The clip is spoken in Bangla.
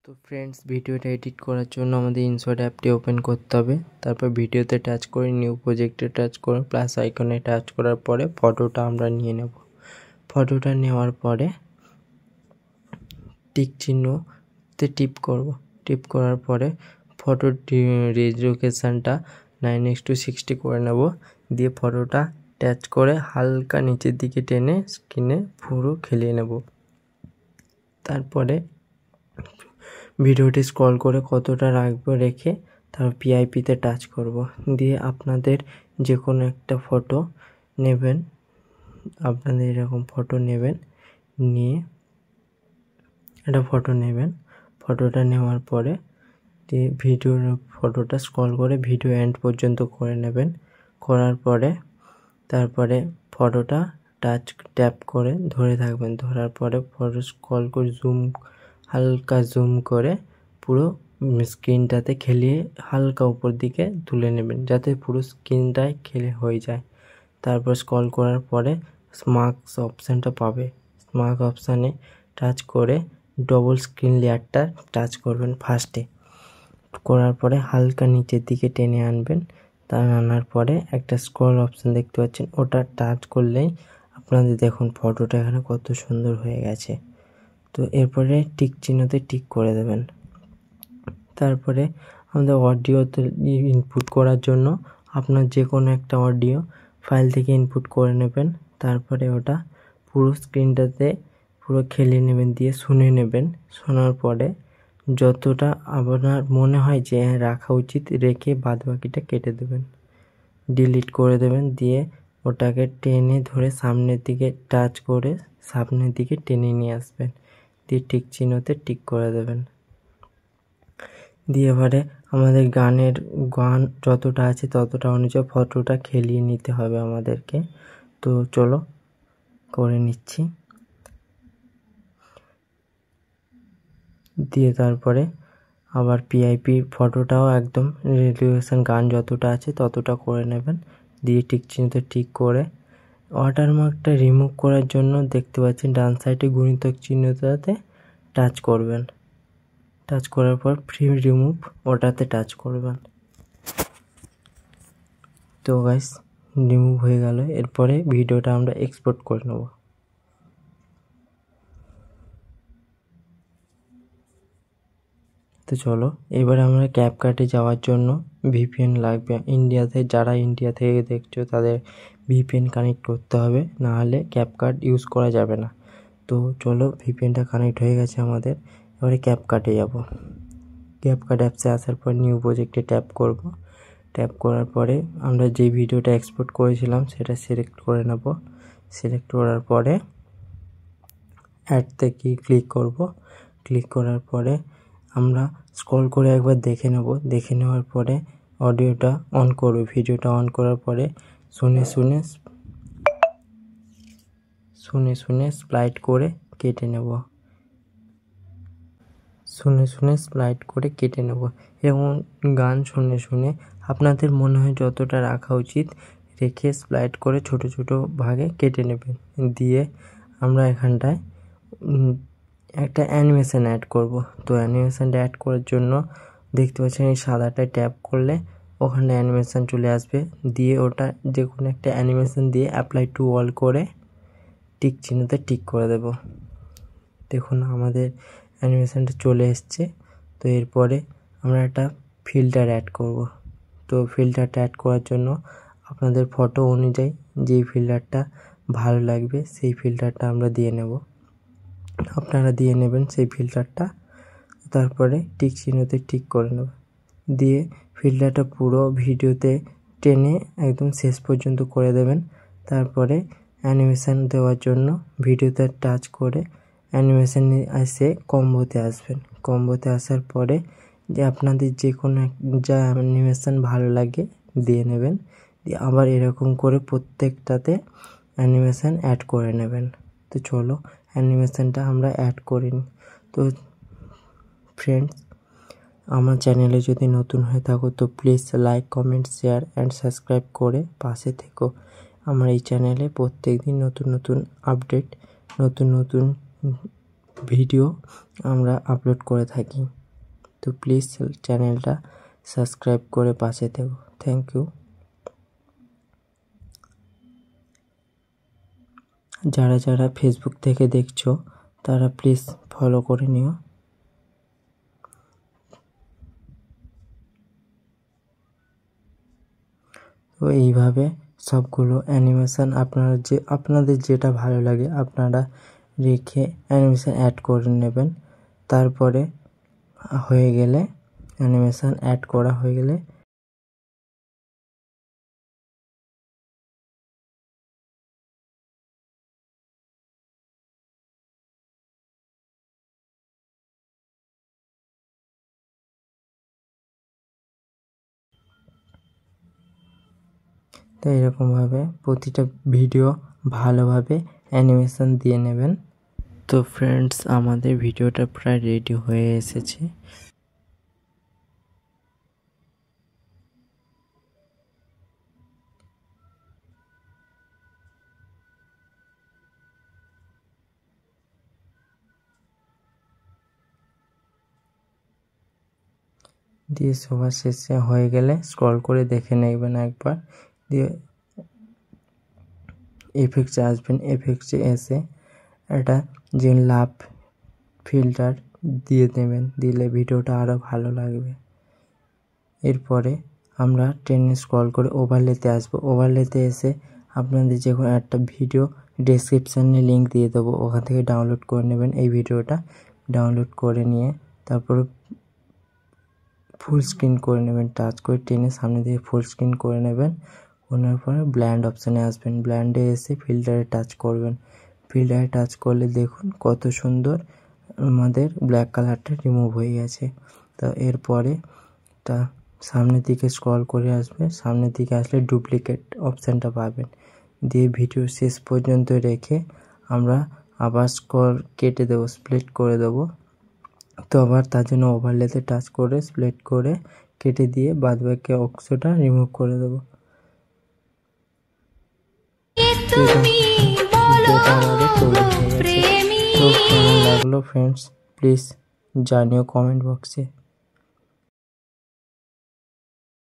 তো ফ্রেন্ডস, ভিডিওটা এডিট করার জন্য আমাদের ইনশট অ্যাপটি ওপেন করতে হবে। তারপর ভিডিওতে টাচ করে নিউ প্রজেক্টে টাচ করে প্লাস আইকনে টাচ করার পরে ফটোটা আমরা নিয়ে নেব। ফটোটা নেওয়ার পরে টিক চিহ্নতে টিপ করব। টিপ করার পরে ফটোর রেজোলিউশনটা 9:60 করে নেব। দিয়ে ফটোটা টাচ করে হালকা নিচের দিকে টেনে স্ক্রিনে পুরো খেলিয়ে নেব। তারপরে ভিডিওটি স্ক্রল করে কতটা রাখবো রেখে তারপর পিআইপিতে টাচ করব। দিয়ে আপনাদের যে কোনো একটা ফটো নেবেন। আপনাদের এরকম ফটো নেবেন, নিয়ে একটা ফটো নেবেন। ফটোটা নেওয়ার পরে ভিডিওর ফটোটা স্ক্রল করে ভিডিও এন্ড পর্যন্ত করে নেবেন। করার পরে তারপরে ফটোটা ট্যাপ করে ধরে থাকবেন। ধরার পরে ফটো স্ক্রল করে হালকা জুম করে পুরো স্ক্রিনটাতে খেলিয়ে হালকা উপর দিকে তুলে নেবেন, যাতে পুরো স্ক্রিনটায় খেলে হয়ে যায়। তারপর স্ক্রল করার পরে মার্কস অপশানটা পাবে। মার্ক অপশানে টাচ করে ডবল স্ক্রিন লেয়ারটা টাচ করবেন ফার্স্টে। করার পরে হালকা নিচের দিকে টেনে আনবেন। আনার পরে একটা স্ক্রল অপশান দেখতে পাচ্ছেন, ওটা টাচ করলেই আপনাদের দেখুন ফটোটা এখানে কত সুন্দর হয়ে গেছে। তো এরপরে টিক চিহ্নতে টিক করে দেবেন। তারপরে আমাদের অডিওতে ইনপুট করার জন্য আপনার যে কোনো একটা অডিও ফাইল থেকে ইনপুট করে নেবেন। তারপরে ওটা পুরো স্ক্রিনটাতে পুরো খেলিয়ে নেবেন, দিয়ে শুনে নেবেন। শোনার পরে যতটা আপনার মনে হয় যে রাখা উচিত রেখে বাদবাকিটা কেটে দেবেন, ডিলিট করে দেবেন। দিয়ে ওটাকে টেনে ধরে সামনের দিকে টাচ করে সামনের দিকে টেনে নিয়ে আসবেন। দিয়ে টিক চিহ্নতে টিক করে দেবেন। দিয়ে এবারে আমাদের গান যতটা আছে ততটা অনুযায়ী ফটোটা খেলিয়ে নিতে হবে আমাদেরকে। তো চলো করে নিচ্ছি। দিয়ে তারপরে আবার পিআইপি ফটোটাও একদম রেজোলিউশন গান যতটা আছে ততটা করে নেবেন। দিয়ে টিক চিহ্নতে টিক করে ওয়াটারমার্কটা রিমুভ করার জন্য দেখতে পাচ্ছেন ডান সাইডে গুণিতক চিহ্নটাতে টাচ করবেন। টাচ করার পর ফ্রি রিমুভ ওটাতে টাচ করবেন। তো গাইস, রিমুভ হয়ে গেল। এরপরে ভিডিওটা আমরা এক্সপোর্ট করে নেব। তো চলো এবারে আমরা ক্যাপকাটে যাওয়ার জন্য ভিপিএন লাগবে। যারা ইন্ডিয়া থেকে দেখছো তাদের ভিপিএন কানেক্ট করতে হবে, নাহলে ক্যাপকাট ইউজ করা যাবে না। তো চলো, ভিপিএনটা কানেক্ট হয়ে গেছে আমাদের। এবারে ক্যাপকাটে যাব। ক্যাপকাট অ্যাপসে আসার পর নিউ প্রজেক্টে ট্যাপ করব। ট্যাপ করার পরে আমরা যে ভিডিওটা এক্সপোর্ট করেছিলাম সেটা সিলেক্ট করে নেব। সিলেক্ট করার পরে অ্যাডতে ক্লিক করব। ক্লিক করার পরে আমরা স্ক্রল করে একবার দেখে নেব। দেখে নেওয়ার পরে অডিওটা অন করব। ভিডিওটা অন করার পরে শুনে স্প্লাইট করে কেটে নেব। স্প্লাইট করে কেটে নেব। এবং গান শুনে আপনাদের মনে হয় যতটা রাখা উচিত রেখে স্প্লাইট করে ছোট ছোট ভাগে কেটে নেবেন। দিয়ে আমরা এখানটায় একটা অ্যানিমেশন অ্যাড করব। তো অ্যানিমেশনটা অ্যাড করার জন্য দেখতে পাচ্ছেন এই সাদাটায় ট্যাপ করলে ওখানে অ্যানিমেশন চলে আসবে। দিয়ে ওটা যে কোনো একটা অ্যানিমেশন দিয়ে অ্যাপ্লাই টু অল করে টিক চিহ্নতে টিক করে দেব। দেখুন আমাদের অ্যানিমেশনটা চলে এসছে। তো এরপরে আমরা একটা ফিল্টার অ্যাড করব। তো ফিল্টারটা অ্যাড করার জন্য আপনাদের ফটো অনুযায়ী যেই ফিল্টারটা ভালো লাগবে সেই ফিল্টারটা আমরা দিয়ে নেব। আপনারা দিয়ে নেবেন সেই ফিল্টারটা। তারপরে টিক চিহ্নতে টিক করে নেব। দিয়ে ফিল্টারটা পুরো ভিডিওতে টেনে একদম শেষ পর্যন্ত করে দেবেন। তারপরে অ্যানিমেশন দেওয়ার জন্য ভিডিওতে টাচ করে অ্যানিমেশন এসে কম্বোতে আসবেন। কম্বোতে আসার পরে যে আপনাদের যে কোনো যা অ্যানিমেশন ভালো লাগে দিয়ে নেবেন। দিয়ে আবার এরকম করে প্রত্যেকটাতে অ্যানিমেশন অ্যাড করে নেবেন। তো চলো অ্যানিমেশনটা আমরা অ্যাড করি। তো ফ্রেন্ডস, আমার চ্যানেলে যদি নতুন হয়ে থাকো তো please like, comment, share and subscribe করে পাশে থেকো। আমার এই চ্যানেলে প্রত্যেক দিন নতুন নতুন আপডেট, নতুন ভিডিও আমরা আপলোড করে থাকি। তো প্লিজ চ্যানেলটা সাবস্ক্রাইব করে পাশে থেকো। Thank you. যারা যারা ফেসবুক থেকে দেখছো তারা প্লিজ ফলো করে নিও। তো এইভাবে সবগুলো অ্যানিমেশন আপনাদের যেটা ভালো লাগে আপনারা রেখে অ্যানিমেশন অ্যাড করে নেবেন। তারপরে হয়ে গেলে অ্যানিমেশন অ্যাড করা হয়ে গেলে তো এরকমভাবে প্রতিটা ভিডিও ভালোভাবে অ্যানিমেশন দিয়ে নেবেন। তো ফ্রেন্ডস, আমাদের ভিডিওটা প্রায় রেডি হয়ে এসেছে। দিয়ে সবার শেষে হয়ে গেলে স্ক্রল করে দেখে নেবেন একবার। দিয়ে এফেক্টসে আসবেন, এফেক্টসে এসে একটা যে লাভ ফিল্টার দিয়ে দেবেন, দিলে ভিডিওটা আরও ভালো লাগবে। এরপরে আমরা টেনে স্ক্রল করে ওভারলেতে আসবো। ওভারলেতে এসে আপনাদের যে কোনো একটা ভিডিও ডেসক্রিপশানে লিঙ্ক দিয়ে দেবো, ওখান থেকে ডাউনলোড করে নেবেন। এই ভিডিওটা ডাউনলোড করে নিয়ে তারপর ফুল স্ক্রিন করে নেবেন, টাচ করে টেনে সামনে দিয়ে ফুল স্ক্রিন করে নেবেন। ওনার পরে ব্ল্যান্ড অপশানে আসবেন, ব্ল্যান্ডে এসে ফিল্টারে টাচ করবেন। ফিল্টারে টাচ করলে দেখুন কত সুন্দর আমাদের ব্ল্যাক কালারটা রিমুভ হয়ে গেছে। তো এরপরে সামনের দিকে স্ক্রল করে আসবে, সামনের দিকে আসলে ডুপ্লিকেট অপশানটা পাবেন। দিয়ে ভিডিও শেষ পর্যন্ত রেখে আমরা আবার স্ক্রল কেটে দেবো, স্প্লিট করে দেবো। তো আবার তার জন্য ওভারলেতে টাচ করে স্প্লিট করে কেটে দিয়ে বাদবাকি অংশটা রিমুভ করে দেবো। আমাদের তৈরি হয়ে গেছে। তো কেমন লাগলো ফ্রেন্ডস, প্লিজ জানিও কমেন্ট বক্সে।